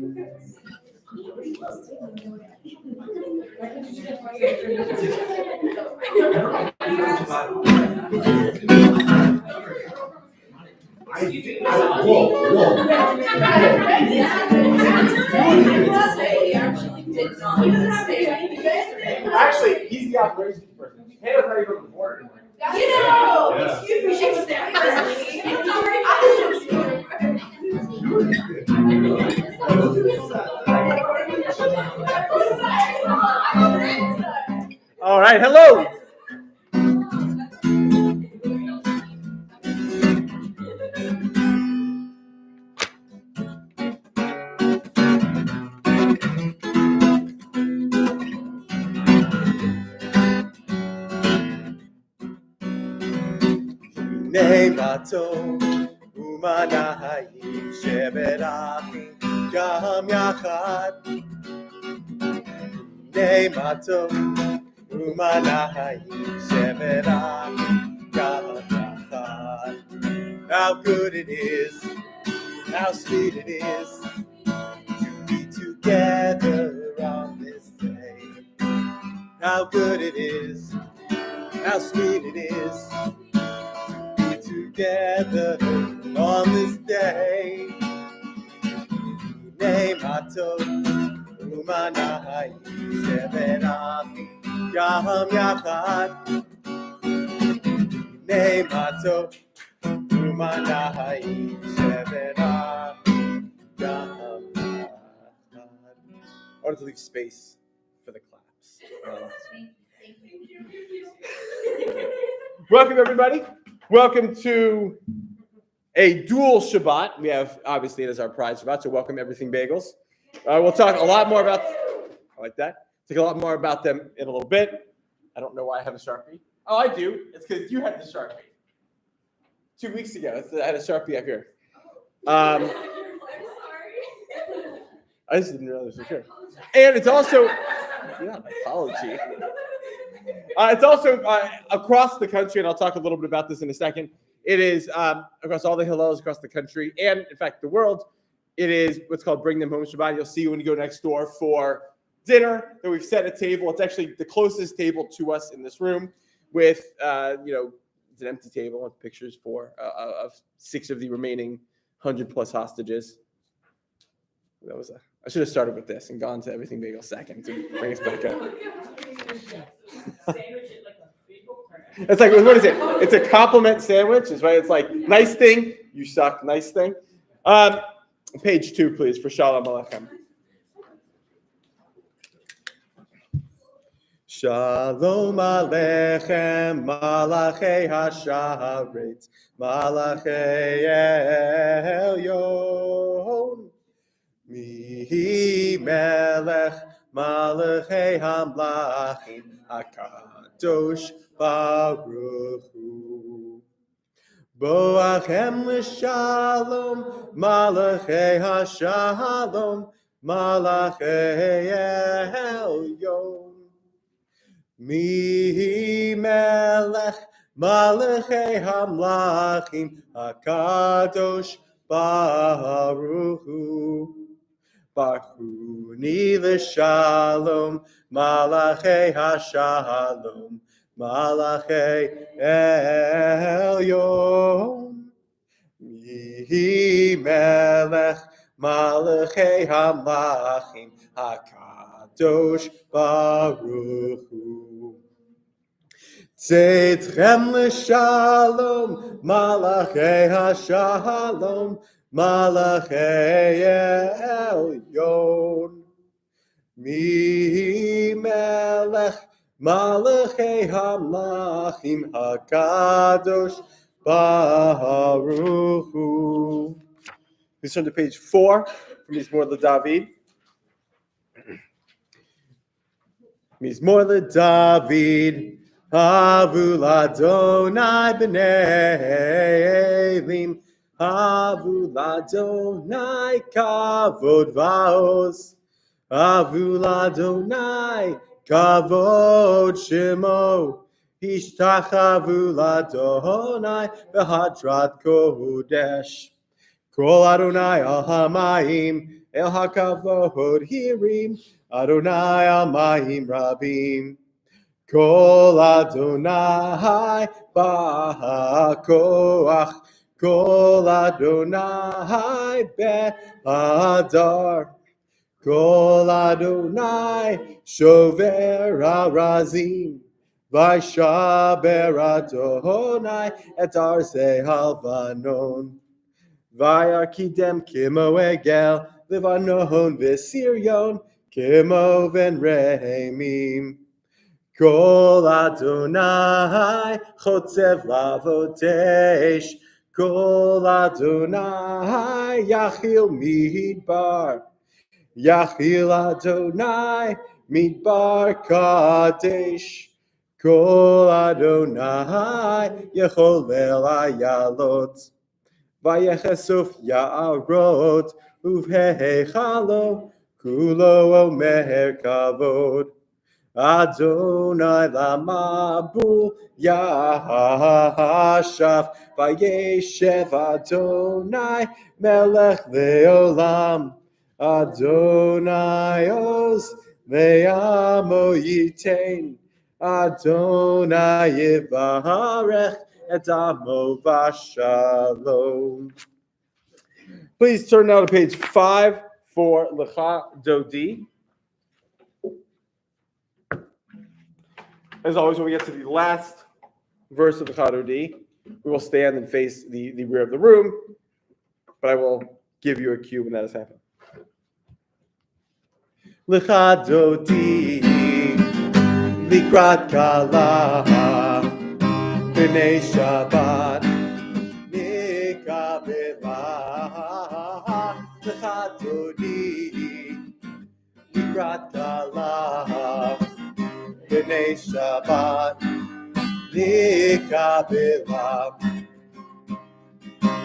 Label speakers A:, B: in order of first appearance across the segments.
A: Actually, he's the operations person. Hannah's not even on the board.
B: Excuse me,
A: All right, hello.
C: Nemato umanahayim sheberachim gam yachad. Nemato umanahayim sheberachim gam yachad. How good it is, how sweet it is to be together on this day. How good it is, how sweet it is together on this day. Nemato umanahayim sheberachim gam yachad. Nemato umanahayim sheberachim gam yachad. I wanted to leave space for the claps.
A: Welcome, everybody. Welcome to a dual Shabbat. We have, obviously, it is our Pride Shabbat, so welcome Everything Bagels. We'll talk a lot more about, I like that. Talk a lot more about them in a little bit. I don't know why I have a Sharpie. Oh, I do. It's because you had the Sharpie. 2 weeks ago, I had a Sharpie up here.
B: I'm sorry.
A: I just didn't realize for sure. And it's also, yeah, an apology. It's also across the country, and I'll talk a little bit about this in a second. It is across all the Hillels across the country, and in fact, the world. It is what's called Bring Them Home Shabbat. You'll see when you go next door for dinner that we've set a table. It's actually the closest table to us in this room with, it's an empty table with pictures of 6 of the remaining 100+ hostages. I should have started with this and gone to Everything Bagel second to bring us back up. It's like, what is it? It's a compliment sandwich, is right? It's like, nice thing, you suck, nice thing. Page 2, please, for Shalom Aleichem.
C: Shalom Aleichem, Malachei Hasharetz, Malachei Elyon. Mihi Melech, Malachei Hamlachim, HaKadosh Baruch Hu. Boachem l'shalom, Malachei Hashalom, Malachei Elyon. Mihi Melech, Malachei Hamlachim, HaKadosh Baruch Hu. Barchuni l'shalom, Malachei Hashalom, Malachei Elyon. Mihi Melech, Malachei Hamlachim, HaKadosh Baruch Hu. Tzedchem l'shalom, Malachei Hashalom, Malachei Elyon. Mihi Melech, Malachei Hamlachim, HaKadosh Baruch Hu. Please turn to page 4 from Mizmor LeDavid. Mizmor LeDavid, Havu l'Adonai b'nei Elim, Havu l'Adonai kavod va'oz, Havu l'Adonai kavod shemo, Ishtachavu l'Adonai b'hadrat kodesh. Kol Adonai al hamayim, El hakavod hirim, Adonai amayim rabim. Kol Adonai ba'koach, Kol Adonai be'adar, Kol Adonai shover arazim, Vaishaber Adonai et arzei halvanon, Vayakidem kimo egel Levanon v'Sirion, kimo ven Remim. Kol Adonai chotzev lavotesh, Kol Adonai yachil midbar, Yachil Adonai midbar kadesh, Kol Adonai yecholel ayalot, Vayechesuf ya'arot uvhechalo, Kulo omer kavod. Adonai lamabul yahashaf, Vayeshev Adonai melech leolam, Adonai oz le'amo yitain, Adonai yivarech et amo v'shalom.
A: Please turn now to page 5 for Lecha Dodi. As always, when we get to the last verse of the Chadodi, we will stand and face the rear of the room, but I will give you a cue when that has happened.
C: Lecha Dodi likrat kala b'nei Shabbat nikabela. Lecha Dodi likrat kala b'nei Shabbat nikabela.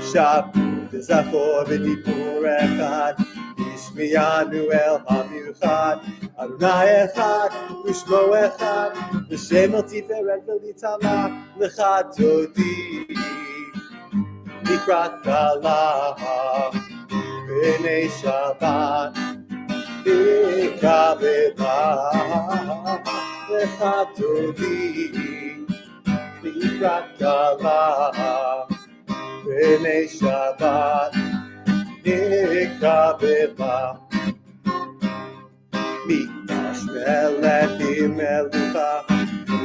C: Shabu v'zachor v'dibur echad, Yishmiyanu el hamiuchad, Adonai echad u'shmo echad, v'shem el tiferet v'litama. Lecha Dodi likrat kala b'nei Shabbat nikabela. Lecha Dodi likrat kala b'nei Shabbat nikabela. Mitashmelech imelucha,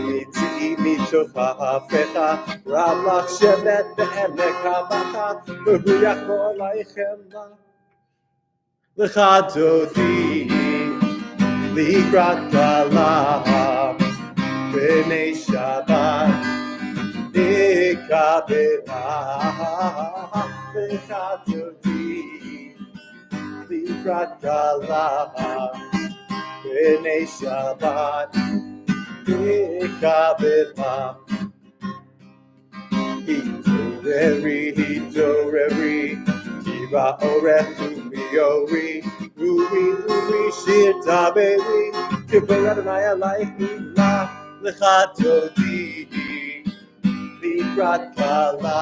C: mitzi mitocha hafecha, Rav lach shevet be'emek hamacha, v'hu yachmor laichem la. Lecha Dodi likrat kala b'nei Shabbat nikabela. Lecha Dodi likrat kala b'nei Shabbat nikabela. Hitoreri, kiva orech umiori, uri shir taberi, kibbutz Adonai alayich nila. Lecha Dodi likrat kala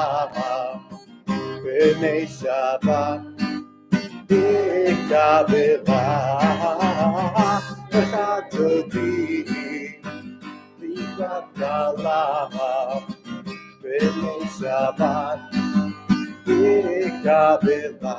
C: b'nei Shabbat nikabela. Lecha Dodi likrat kala b'nei Shabbat nikabela.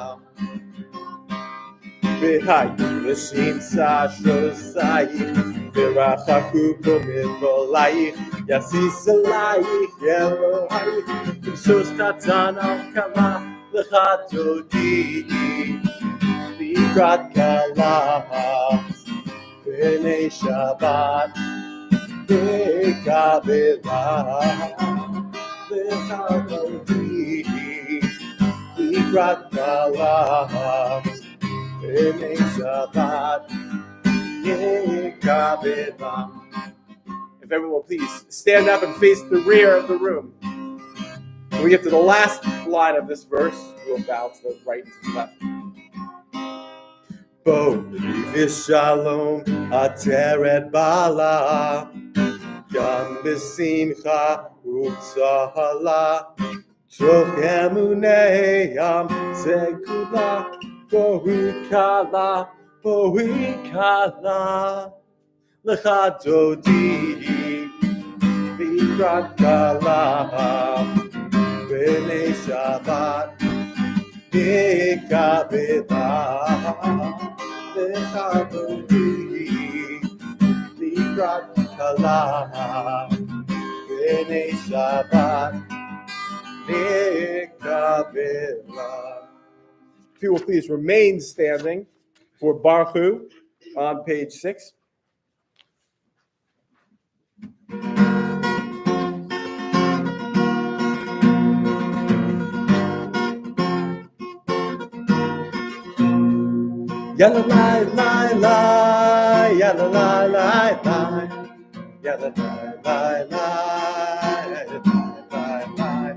C: V'hayu v'shimsa shosayich, v'rachaku po'mivolayich, yasis alayich Elohayich, v'sos katan al kama. Lecha Dodi likrat kala b'nei Shabbat nikabela. Lecha Dodi likrat kala b'nei Shabbat nikabela.
A: If everyone will please stand up and face the rear of the room. When we get to the last line of this verse, we'll bow to the right and to the left.
C: Bo v'shalom ateret bala, Gam b'simcha u'tzahala, Toch emunei am zekula, Bohikala, Lecha Dodi, Likrat Kala, B'nei Shabbat, Nikabela, Lecha Dodi, Likrat Kala, B'nei Shabbat, Nikabela.
A: If you will please remain standing for Baruch Hu on page 6.
C: Yalla lie, lie, lie, yalla lie, lie, lie, yalla lie, lie, lie, lie, lie,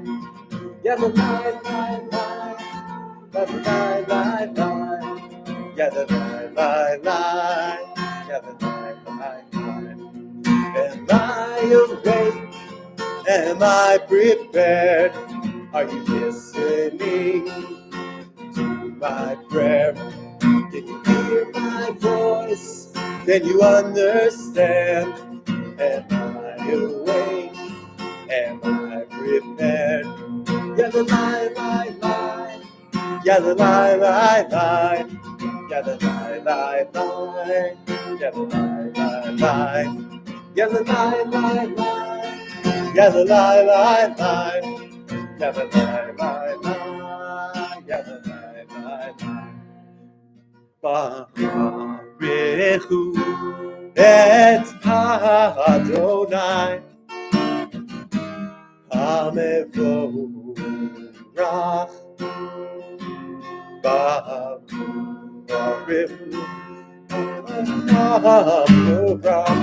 C: yalla lie, lie, lie, yalla lie, lie, lie, yalla lie, lie, lie, yalla lie, lie, lie. Am I awake? Am I prepared? Are you listening to my prayer? Can you hear my voice? Can you understand? Am I awake? Am I prepared? Yalla lie, lie, lie. Yalla lie, lie, lie. Yalla lie, lie, lie. Yalla lie, lie, lie. Yalla lie, lie, lie. Yalla lie, lie, lie. Yalla lie, lie, lie. Yalla lie, lie, lie. Barechu et Adonai Hamevorach Barechu Hamevorach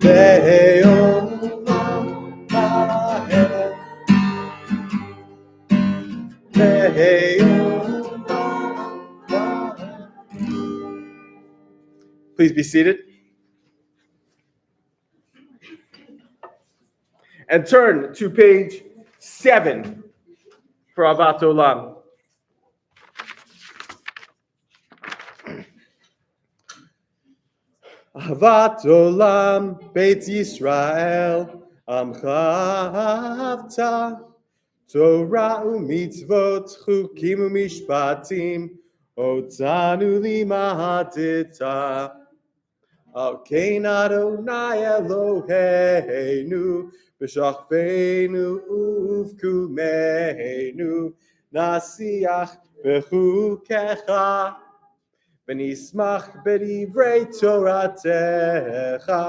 C: Le'olam Vaed Le'olam Vaed.
A: Please be seated. And turn to page 7 for Avat Olam.
C: Avat Olam Beit Yisrael Amcha Ahavta Torah u'mitzvot chukim u'mishpatim Otanu limadita Al kein Adonai Eloheinu B'shachveinu uvkumeinu Nasiach b'chukecha V'nismach b'divrei Toratecha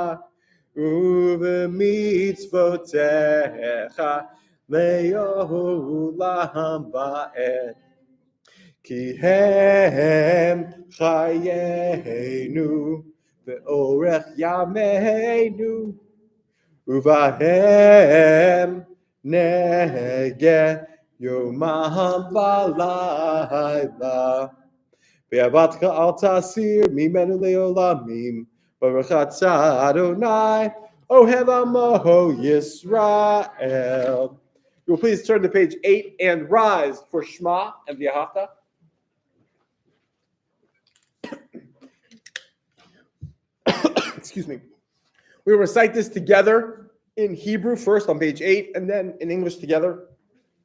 C: U'v'mitzvotecha Le'olam va'ed Ki hem chayenu Ve'orech yameinu Uvahem nege yomam v'layla Ve'avatcha al tasir mimenu le'olamim Baruch atah Adonai Ohev amo Yisrael. You will please turn to page 8 and rise for Shema and V'ahavta. Excuse me. We will recite this together in Hebrew first on page 8 and then in English together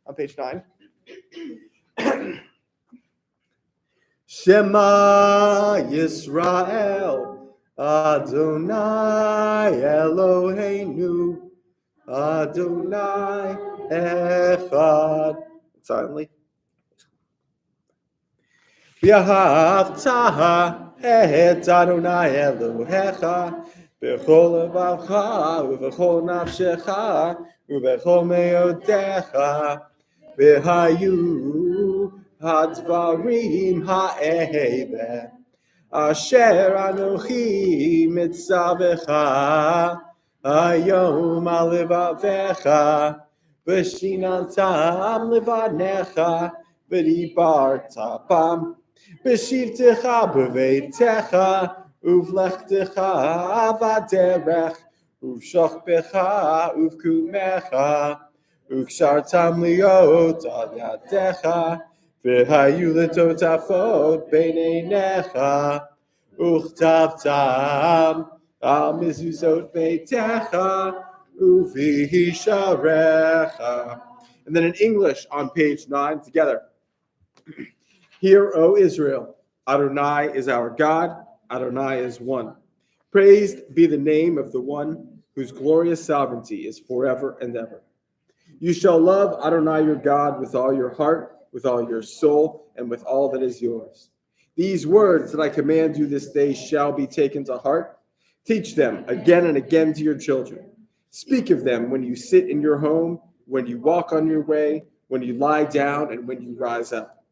C: on page 9. Shema Yisrael Adonai Eloheinu Adonai Echad. Silently. V'ahavta et Adonai Elohecha b'chol levacha u'v'chol nafshecha u'v'chol me'odecha v'hayu hadvarim ha'ele asher anochi mitzavecha hayom al levavecha v'shinantam levanecha v'dibarta bam v'shivtecha b'veitecha uvlechtecha v'derech uv'shachbecha uv'kumecha ukshartam liot al yadecha והיו לטוטפות בין עיניך, וכתבתם על מזוזות ביתך ובשעריך.
A: And then in English on page 9 together. Hear, O Israel, Adonai is our God, Adonai is one. Praised be the name of the one whose glorious sovereignty is forever and ever. You shall love Adonai your God with all your heart, with all your soul, and with all that is yours. These words that I command you this day shall be taken to heart. Teach them again and again to your children. Speak of them when you sit in your home, when you walk on your way, when you lie down, and when you rise up.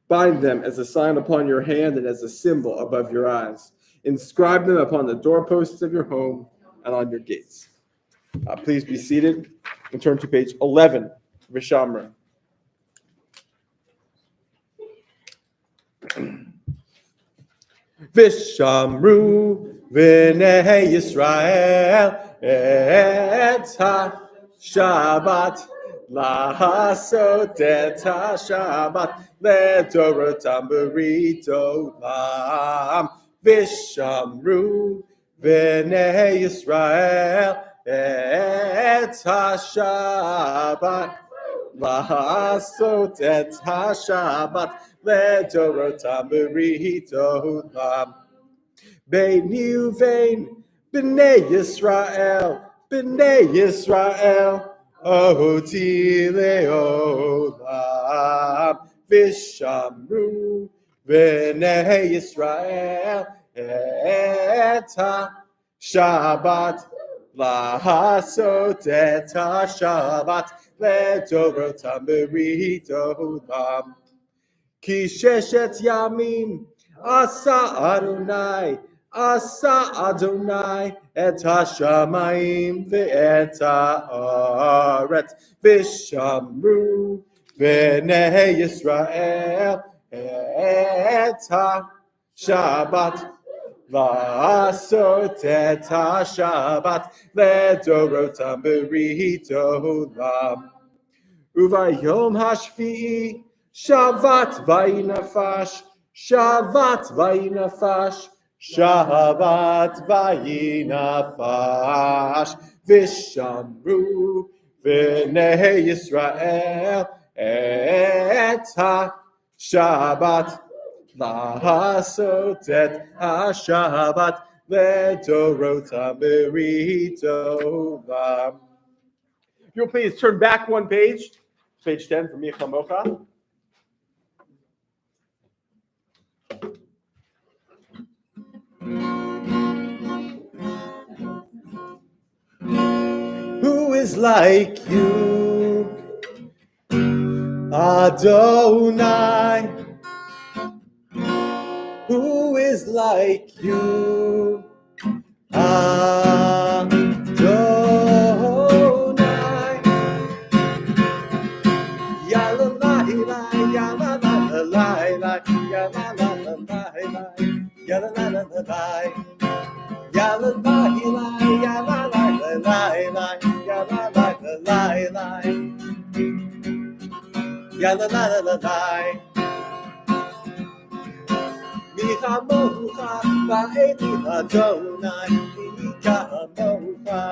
A: Bind them as a sign upon your hand and as a symbol above your eyes. Inscribe them upon the doorposts of your home and on your gates. Please be seated and turn to page 11, Vishamra.
C: Vishamru v'nei Yisrael et ha-Shabbat Lahasot et ha-Shabbat Ledorotam berit olam. Vishamru v'nei Yisrael et ha-Shabbat Lahasot et ha-Shabbat Ledorotam berit olam. Beini uvein b'nei Yisrael Oti leolam. Vishamru v'nei Yisrael et ha-Shabbat lahasot et ha-Shabbat ledorotam berit olam. Ki sheshet yamim asa Adonai et hashamayim ve'et haaretz. Vishamru v'nei Yisrael et ha-Shabbat V'asot et ha-Shabbat ledorotam berit olam. Uvayom hashvi'i shavat vayinafash Shavat vayinafash Vishamru v'nei Yisrael et ha-Shabbat lahasot et ha-Shabbat ledorotam berit olam.
A: If you'll please turn back one page, page 10 for Micha Mocha.
C: Who is like you, Adonai? Who is like you, Adonai? Yalalai, yalalai, yalalai, yalalai. Michamocha ba'edi Adonai, Michamocha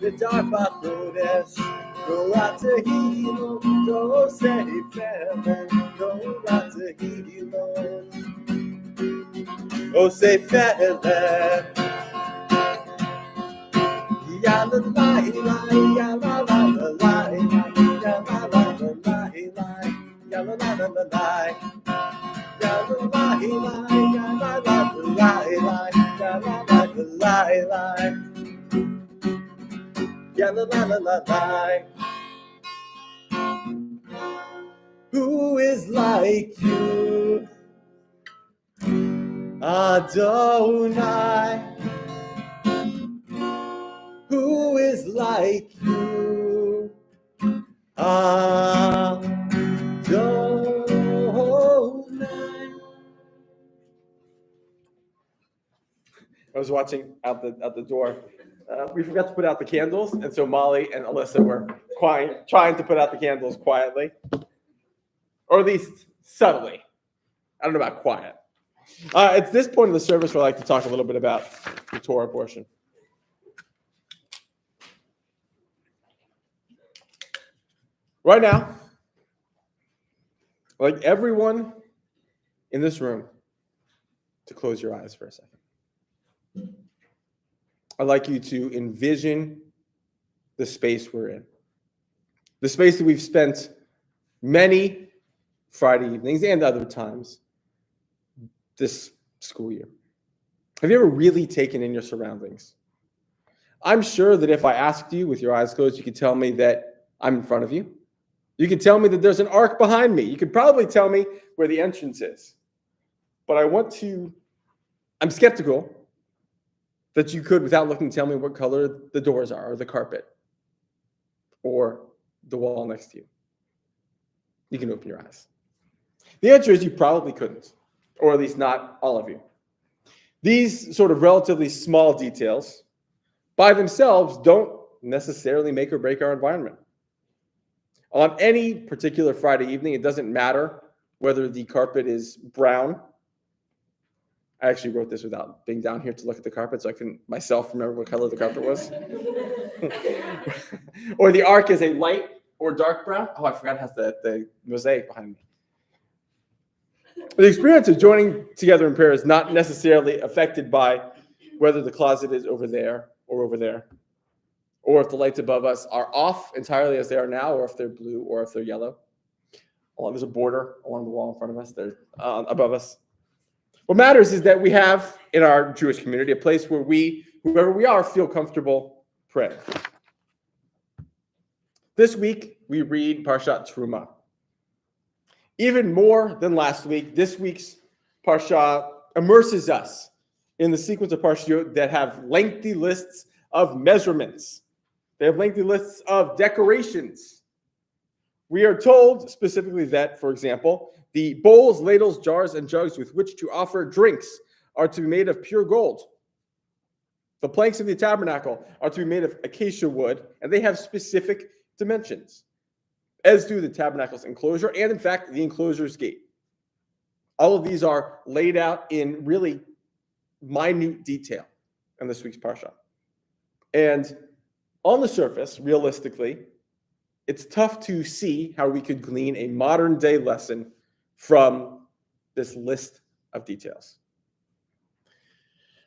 C: v'dar b'chodesh, Torah tehilo, Tosei Felem, Torah tehilo, Tosei Felem. Yalalai, yalalai, yalalai. Who is like you, Adonai? Who is like you, Adonai?
A: I was watching out the door. We forgot to put out the candles, and so Molly and Alyssa were trying to put out the candles quietly, or at least subtly. I don't know about quiet. At this point in the service, I'd like to talk a little bit about the Torah portion. Right now, I'd like everyone in this room to close your eyes for a second. I'd like you to envision the space we're in. The space that we've spent many Friday evenings and other times this school year. Have you ever really taken in your surroundings? I'm sure that if I asked you with your eyes closed, you could tell me that I'm in front of you. You could tell me that there's an ark behind me. You could probably tell me where the entrance is. But I'm skeptical that you could, without looking, tell me what color the doors are, or the carpet, or the wall next to you. You can open your eyes. The answer is you probably couldn't, or at least not all of you. These sort of relatively small details by themselves don't necessarily make or break our environment. On any particular Friday evening, it doesn't matter whether the carpet is brown. I actually wrote this without being down here to look at the carpet, so I couldn't myself remember what color the carpet was. Or the ark is a light or dark brown. Oh, I forgot it has the mosaic behind me. The experience of joining together in prayer is not necessarily affected by whether the closet is over there, or if the lights above us are off entirely as they are now, or if they're blue, or if they're yellow. There's a border along the wall in front of us, they're above us. What matters is that we have in our Jewish community a place where we, whoever we are, feel comfortable praying. This week, we read Parshat Terumah. Even more than last week, this week's Parsha immerses us in the sequence of Parshiyot that have lengthy lists of measurements. They have lengthy lists of decorations. We are told specifically that, for example, the bowls, ladles, jars, and jugs with which to offer drinks are to be made of pure gold. The planks of the tabernacle are to be made of acacia wood, and they have specific dimensions, as do the tabernacle's enclosure and, in fact, the enclosure's gate. All of these are laid out in really minute detail in this week's Parsha. And on the surface, realistically, it's tough to see how we could glean a modern-day lesson from this list of details.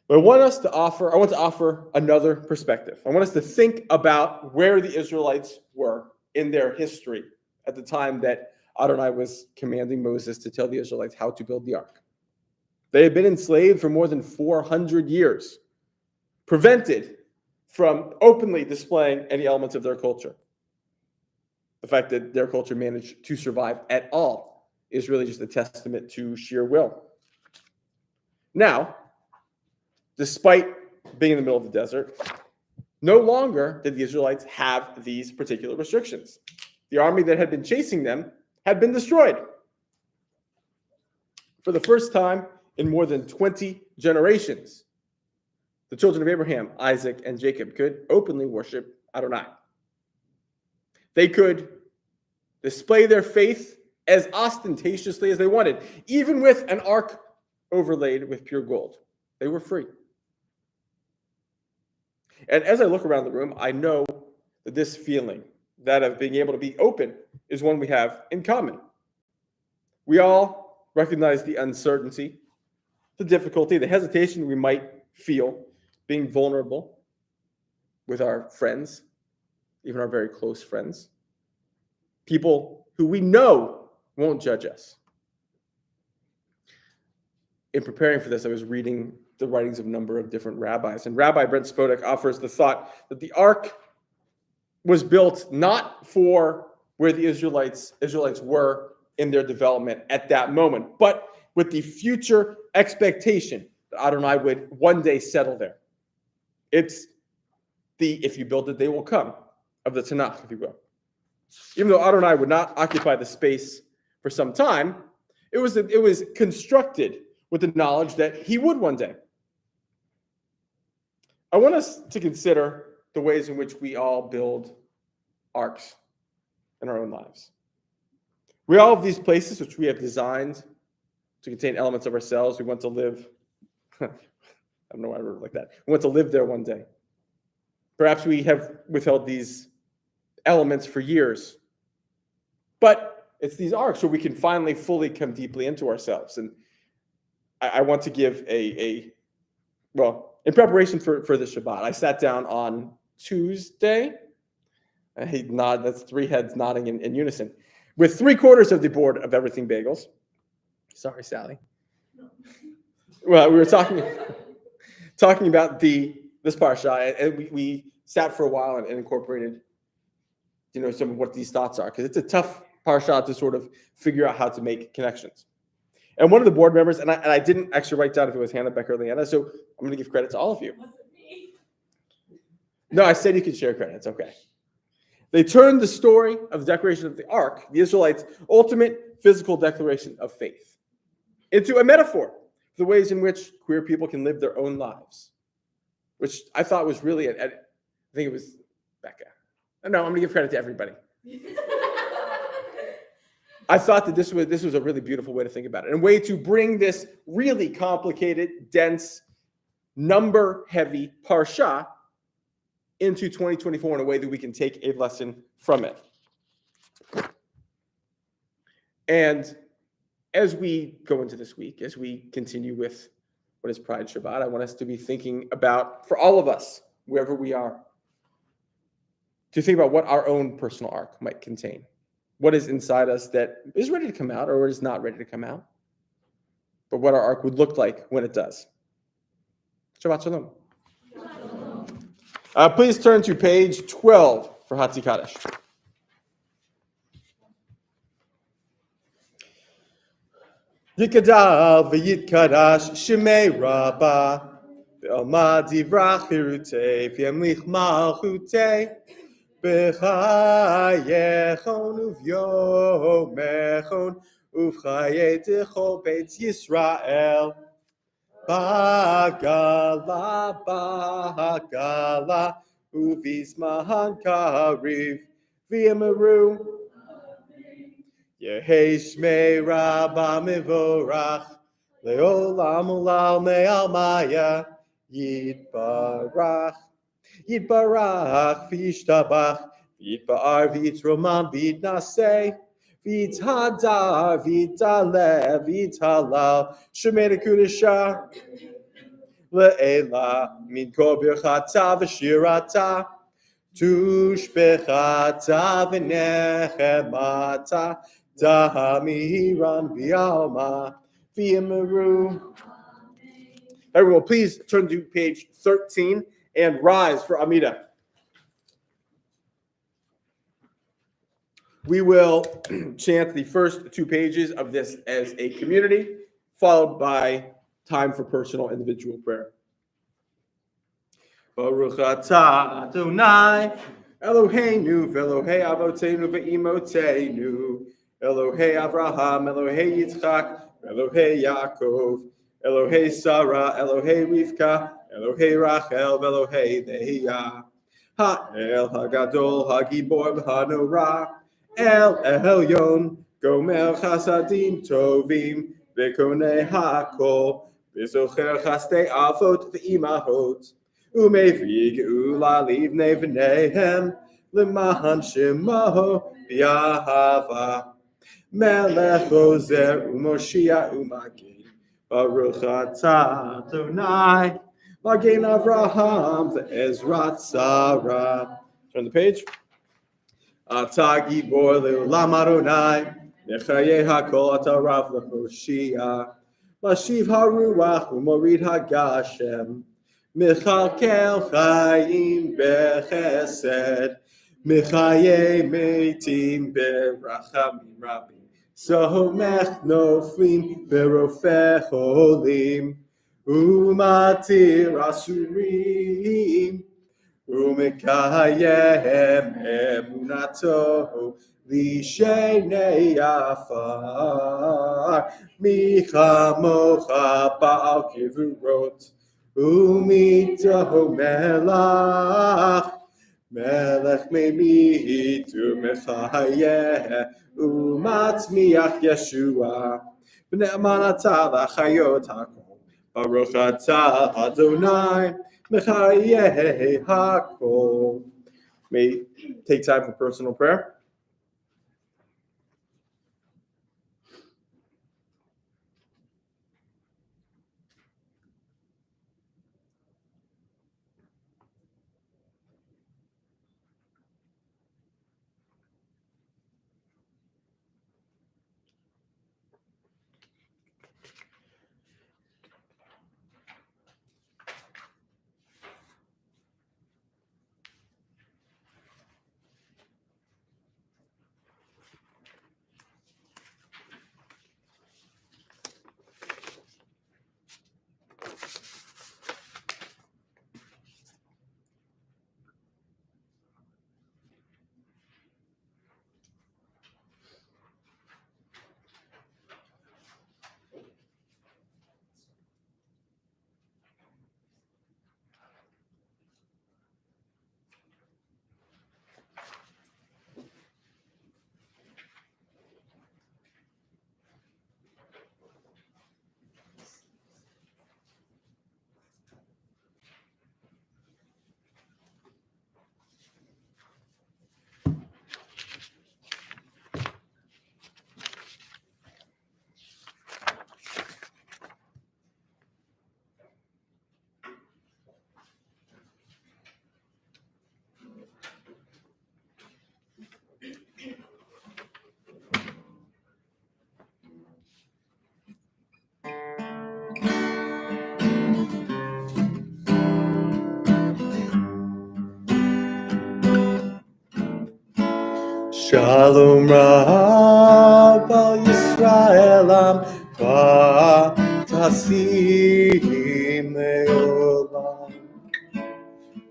A: But I want to offer another perspective. I want us to think about where the Israelites were in their history at the time that Adonai was commanding Moses to tell the Israelites how to build the ark. They had been enslaved for more than 400 years, prevented from openly displaying any elements of their culture. The fact that their culture managed to survive at all is really just a testament to sheer will. Now, despite being in the middle of the desert, no longer did the Israelites have these particular restrictions. The army that had been chasing them had been destroyed. For the first time in more than 20 generations, the children of Abraham, Isaac, and Jacob could openly worship Adonai. They could display their faith as ostentatiously as they wanted, even with an ark overlaid with pure gold. They were free. And as I look around the room, I know that this feeling, that of being able to be open, is one we have in common. We all recognize the uncertainty, the difficulty, the hesitation we might feel being vulnerable with our friends, even our very close friends, people who we know won't judge us. In preparing for this, I was reading the writings of a number of different rabbis, and Rabbi Brent Spodek offers the thought that the ark was built not for where the Israelites were in their development at that moment, but with the future expectation that Adonai would one day settle there. It's the "if you build it, they will come" of the Tanakh, if you will. Even though Adonai would not occupy the space for some time, it was constructed with the knowledge that he would one day. I want us to consider the ways in which we all build arks in our own lives. We all have these places which we have designed to contain elements of ourselves. We want to live. I don't know why I wrote it like that. We want to live there one day. Perhaps we have withheld these elements for years. But it's these arcs where we can finally fully come deeply into ourselves. And I want to give well, in preparation for the Shabbat, I sat down on Tuesday. I nod, that's three heads nodding in unison, with 3/4 of the board of Everything Bagels. Sorry, Sally. Well, we were talking about this parsha, and we sat for a while and incorporated, some of what these thoughts are, because it's a tough parsha to sort of figure out how to make connections. And one of the board members, and I didn't actually write down if it was Hannah, Becker, or Leanna, so I'm going to give credit to all of you. No, I said you could share credit. It's okay. They turned the story of the declaration of the Ark, the Israelites' ultimate physical declaration of faith, into a metaphor for the ways in which queer people can live their own lives, which I thought was really, I think it was Becca. No, I'm going to give credit to everybody. I thought that this was a really beautiful way to think about it, and a way to bring this really complicated, dense, number-heavy parsha into 2024 in a way that we can take a lesson from it. And as we go into this week, as we continue with what is Pride Shabbat, I want us to be thinking about, for all of us, wherever we are, to think about what our own personal arc might contain. What is inside us that is ready to come out or is not ready to come out, but what our arc would look like when it does. Shabbat Shalom. Please turn to page 12 for Hatzi Kaddish. Yikadal v'yitkadash shemei rabbah v'alma divrach hirutei v'yamlich malchutei b'chayechon uv'yomechon uv'chayetechol beit Yisrael Bagala uvizmahan kariv v'yamaru Yehei shmei rabba mivorach leolam ulal me'almaya yitbarach v'yishtabach v'yitba'ar v'yitromam v'yitnaseh v'yithadar v'yitalev v'yitalal shemei nekudesha le'ela min kol birchata v'shirata tushbechata v'nechemata Dahamiran bialma v'yamaru. Everyone, please turn to page 13 and rise for Amida. We will chant the first 2 pages of this as a community, followed by time for personal individual prayer. Baruch atah Adonai Eloheinu v'Elohei Avotenu v'Imotenu Elohei Avraham, Elohei Yitzchak, Elohei Yaakov, Elohei Sarah, Elohei Rivka, Elohei Rachel, Elohei Leah. Ha'el Hagadol, Hagibor v'Hanora, El Elyon, Gomer Chasadim Tovim, V'Konei Hakol, V'Zocher Chastei Avot v'Imahot, U'Mevi Geula Livnei V'Neihem, L'Mahan Shemo V'Yahava. Melech Ozer u'Moshia u'Magen Baruch atah Adonai Magen Avraham ve'Ezrat Sarah. Turn the page. Atah Gibor le'olam Adonai Nechaye hakol atah Rav le'Hoshia Lashiv haruach u'morid hagashem Mechalkel chayim bechesed Mechaye meitim berachamim rabim Somech noflim berofeh cholim Umatir asurim Umekayem emunato Lishenei afar Michamocha ba'al kivurot Umitaho melach
C: Melech Memit Umechayeh Umatzmiach Yeshua B'ne'eman Atah L'chayot HaKol Baruch Atah Adonai Mechayeh HaKol. May take time for personal prayer. Shalom Rav al Yisrael Amcha Tasim Leolam.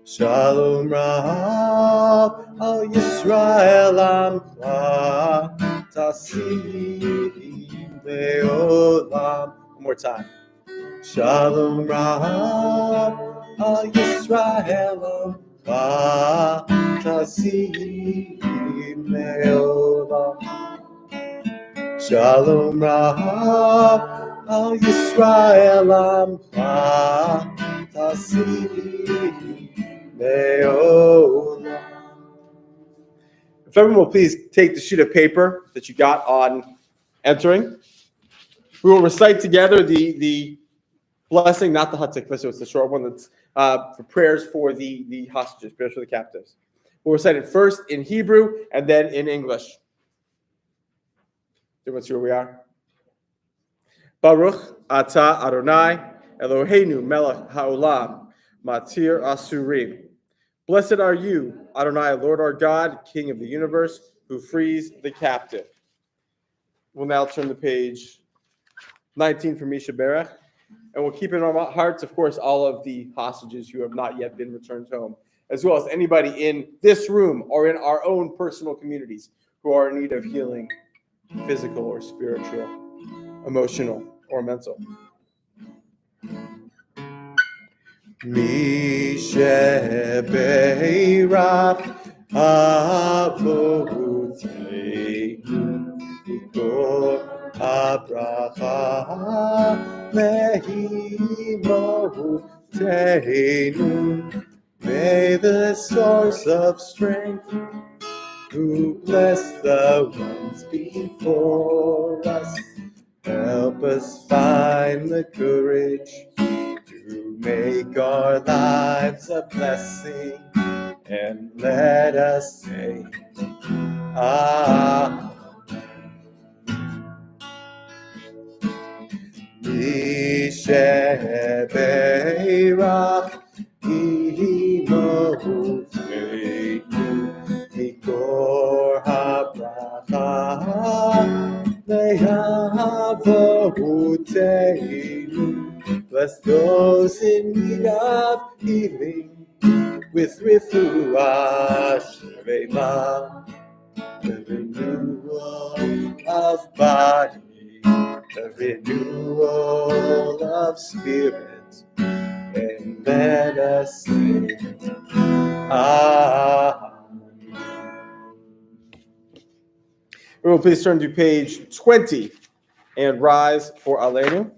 C: Shalom Rav al Yisrael Amcha Tasim Leolam. One more time. Shalom Rav al Yisrael Amcha Tasim Leolam. Shalom Rav al Yisrael Amcha Tasim Leolam. If everyone will please take the sheet of paper that you got on entering, we will recite together the blessing, not the Hatikvah, so it's the short one that's for prayers for the hostages, prayers for the captives. We'll recite it first in Hebrew and then in English. Everyone see where we are? Baruch Atah Adonai Eloheinu Melech Haolam Matir Asurim. Blessed are you, Adonai, Lord our God, King of the universe, who frees the captive. We'll now turn to page 19 from Misha Berach. And we'll keep in our hearts, of course, all of the hostages who have not yet been returned home, as well as anybody in this room or in our own personal communities who are in need of healing, physical or spiritual, emotional or mental. Misha Berach Avoteinu Mikor Abraha Mehimoteinu. May the source of strength, who bless the ones before us, help us find the courage to make our lives a blessing, and let us say, Amen. Misha Berach Imoteinu Mikor habracha Me'avoteinu. Bless those in need of healing with refuah shlema, the renewal of body, the renewal of spirit, and let us say, Amen.
A: Everyone, please turn to page 20 and rise for Aleinu.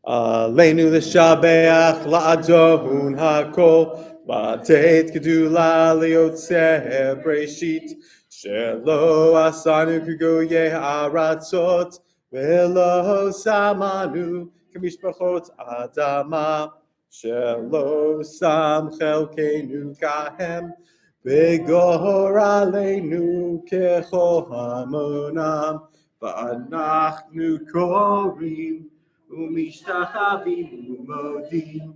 A: Aleinu l'shabeach la'adon hakol v'ateit gedula liyotzeh breshit shelo asanu kugoye aratzot velo samanu k'mishpachot adama shelo sam chelkeinu kahem v'gor aleinu kechol hamonam v'anachnu korim ומשתחווים ומודים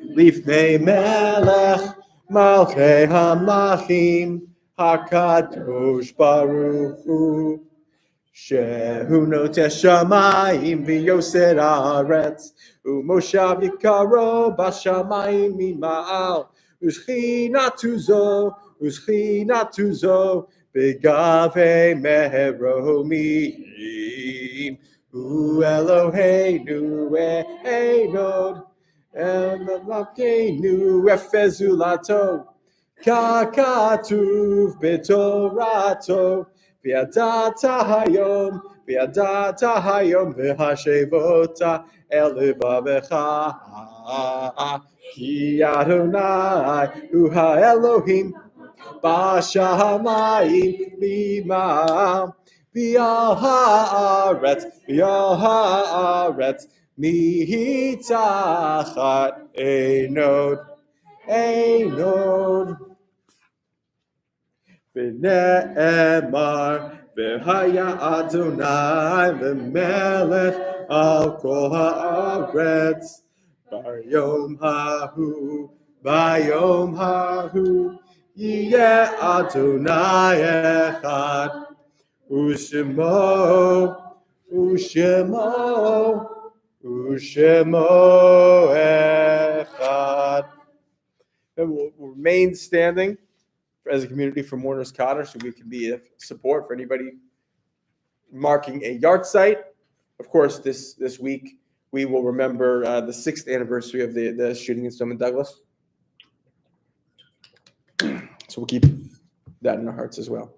A: לפני מלך מלכי המלכים הקדוש ברוך הוא שהוא נוטה שמיים ויוסד הארץ ומושב יקרו בשמיים ממעל ושכינתו זו בגבי מרומיים הוא אלוהינו אהוד אלוהינו אפזולתו ככתוב בתורתו וידעת היום והשבות אל לבבך כי אדוני הוא האלוהים בשמיים ממעל ועל הארץ מתחת עינות ונאמר והיה אדוני למלך על כל הארץ ביום ההוא יהיה אדוני אחד ושמו echad. And we'll remain standing as a community for Mourners Cotter so we can be of support for anybody marking a yard site. Of course, this week we will remember the 6th anniversary of the shooting in Stoneman Douglas. So we'll keep that in our hearts as well.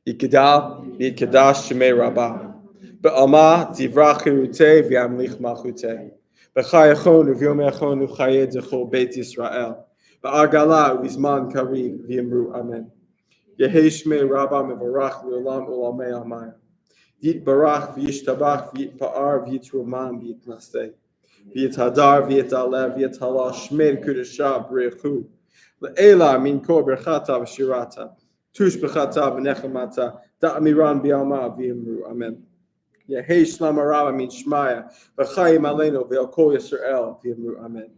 A: Yikadal v'yikadash shemei rabbah. Be'alma tivrach chirutei v'yamlich malchutei. B'chayachon u'vyom echon u'chayed zechol beit Yisrael. Ba'agala u'vizman kariv v'yimru amen. Yehei shmei rabbah mevarach l'olam u'lamei amayim. Yitbarach v'yishtabach v'yitpa'ar v'yitrumam v'yitnaseh. V'yithadar v'yitalev v'yithalal shmei kudashah b'rechu. Le'ela min kor berchata v'shirata. Tush b'chata v'nechamata, da'amiran bi'alma v'yimru, amen. Yehei shlam arava min shmaya, v'chayim aleinu v'el kol Yisrael v'yimru, amen.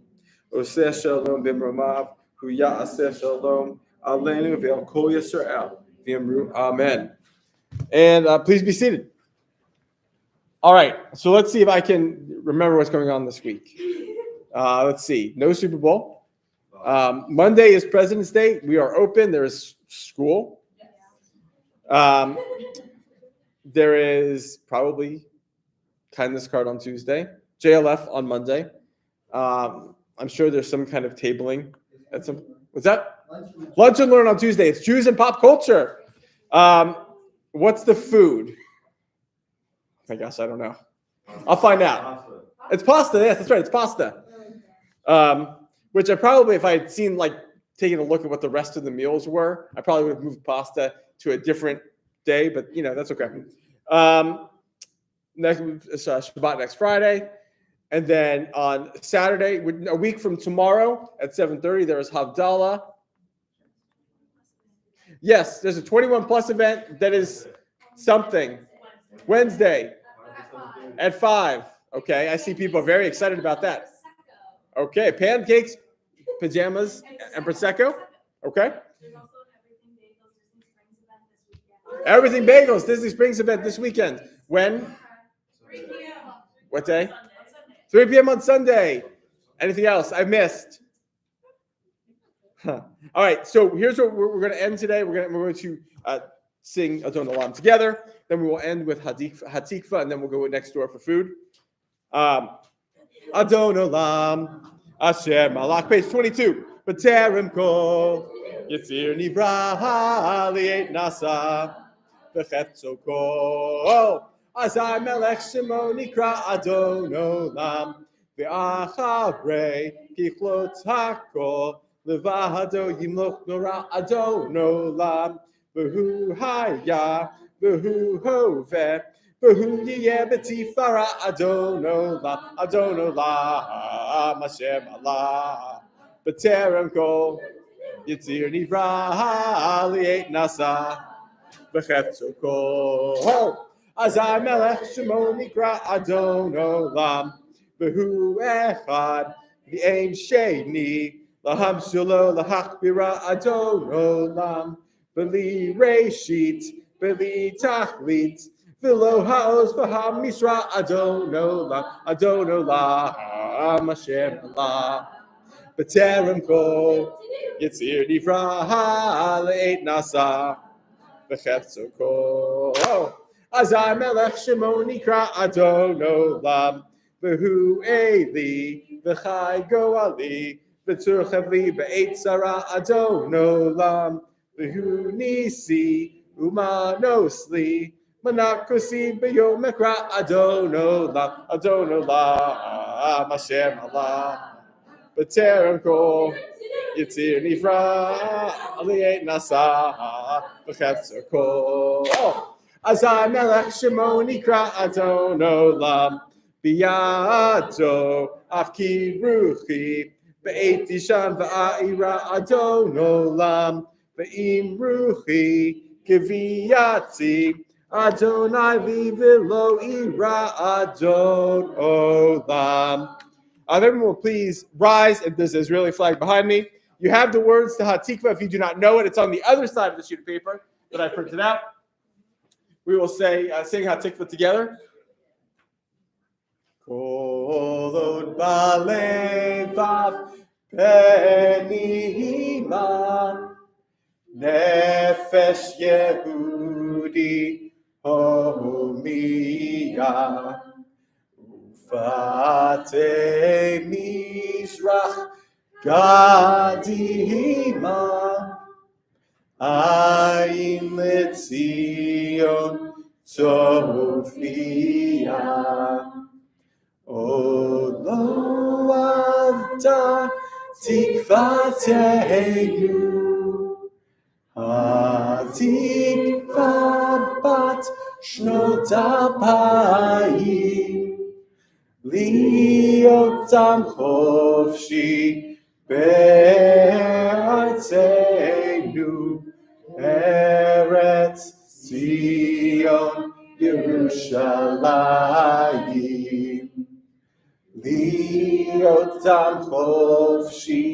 A: Oseh shalom b'mromav, hu ya'aseh shalom aleinu v'el kol Yisrael v'yimru, amen. And please be seated. All right, so let's see if I can remember what's going on this week. Let's see, no Super Bowl. Monday is President's Day. We are open. There is school. There is probably kindness card on Tuesday. JLF on Monday. I'm sure there's some kind of tabling at some. What's that? Lunch and Learn on Tuesday. It's Jews and pop culture. What's the food? I guess I don't know. I'll find out. It's pasta. Yes, that's right. It's pasta. Which I probably, if I had seen, like, taking a look at what the rest of the meals were, I probably would have moved pasta to a different day, but, that's okay. Next Shabbat next Friday. And then on Saturday, a week from tomorrow at 7:30, there is Havdalah. Yes, there's a 21 plus event that is something. Wednesday at 5. Okay, I see people are very excited about that. Okay, pancakes, pajamas, and Prosecco. Okay. Everything Bagels Disney Springs event this weekend. When?
B: 3 p.m.
A: What day? 3 p.m. on Sunday. Anything else I missed? All right, so here's what we're going to end today. We're going to sing Adon Olam together. Then we will end with Hatikva, and then we'll go next door for food. Adon Olam, Asher Malach. Page 22. B'terem kol, Yitzir Nivra, Li'et Nasa, V'chetzo kol. Azai Melech Shemo Nikra Adon Olam, V'acharei Kichlot HaKol, Levahado Yimloch Nora Adon Olam, V'hu Haya, V'hu Hoveh, V'hu Yeh B'tifara Adon Olam, Hashem Allah, B'terem kol, Yitzir Nivra, Li'et Nasa, V'chetzo kol. Azai Melech Shemo Nikra Adon Olam, V'hu Echad, V'ein Sheni, Laham Shelo Lahachbira Adon Olam, B'li Reshit, B'li Tachlit, V'lo Ha'oz V'ha Misra Adon Olam, Hashem Allah, B'terem kol, Yitzir Nivra, Le'et Nasa, V'chetzo kol. Azai Melech Shemo Nikra Adon Olam, V'hu Eli, V'chai Goali, V'tzurchev li B'eit Zara Adon Olam, V'hu Nisi, Umanos li, Manakosi B'yom Mekra Adon Olam, Hashem Allah, B'terem kol, Yitzir Nivra, Li'et Nasa, V'chetzo kol. Azai Melech Shemo Nikra Adon Olam, Biyado Afki Ruchi, Be'et Dishan V'a'ira Adon Olam, Ve'im Ruchi Kiviyatzi, Adonai Li V'lo Ira Adon Olam. Everyone will please rise, and there's an Israeli flag behind me. You have the words to Hatikva. If you do not know it, it's on the other side of the sheet of paper that I printed out. We will say, sing Hatikva together. Kol od balevav penima, nefesh Yehudi homiya, ufate mizrach gadima, Ayin Letzion Tzofia, O lo avta tikvateinu, hatikva bat shnot apayim, liotam chofshi be'artzeinu, Eretz Zion Yerushalayim, Liotam Chofshi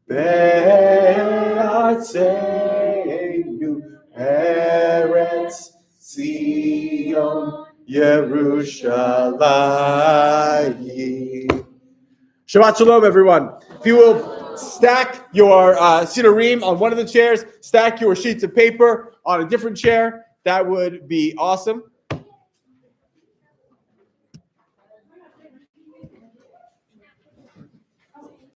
A: Be'artzeinu, Eretz Zion Yerushalayim. Shabbat Shalom, everyone. If you will stack your sidurim on one of the chairs, stack your sheets of paper on a different chair, that would be awesome.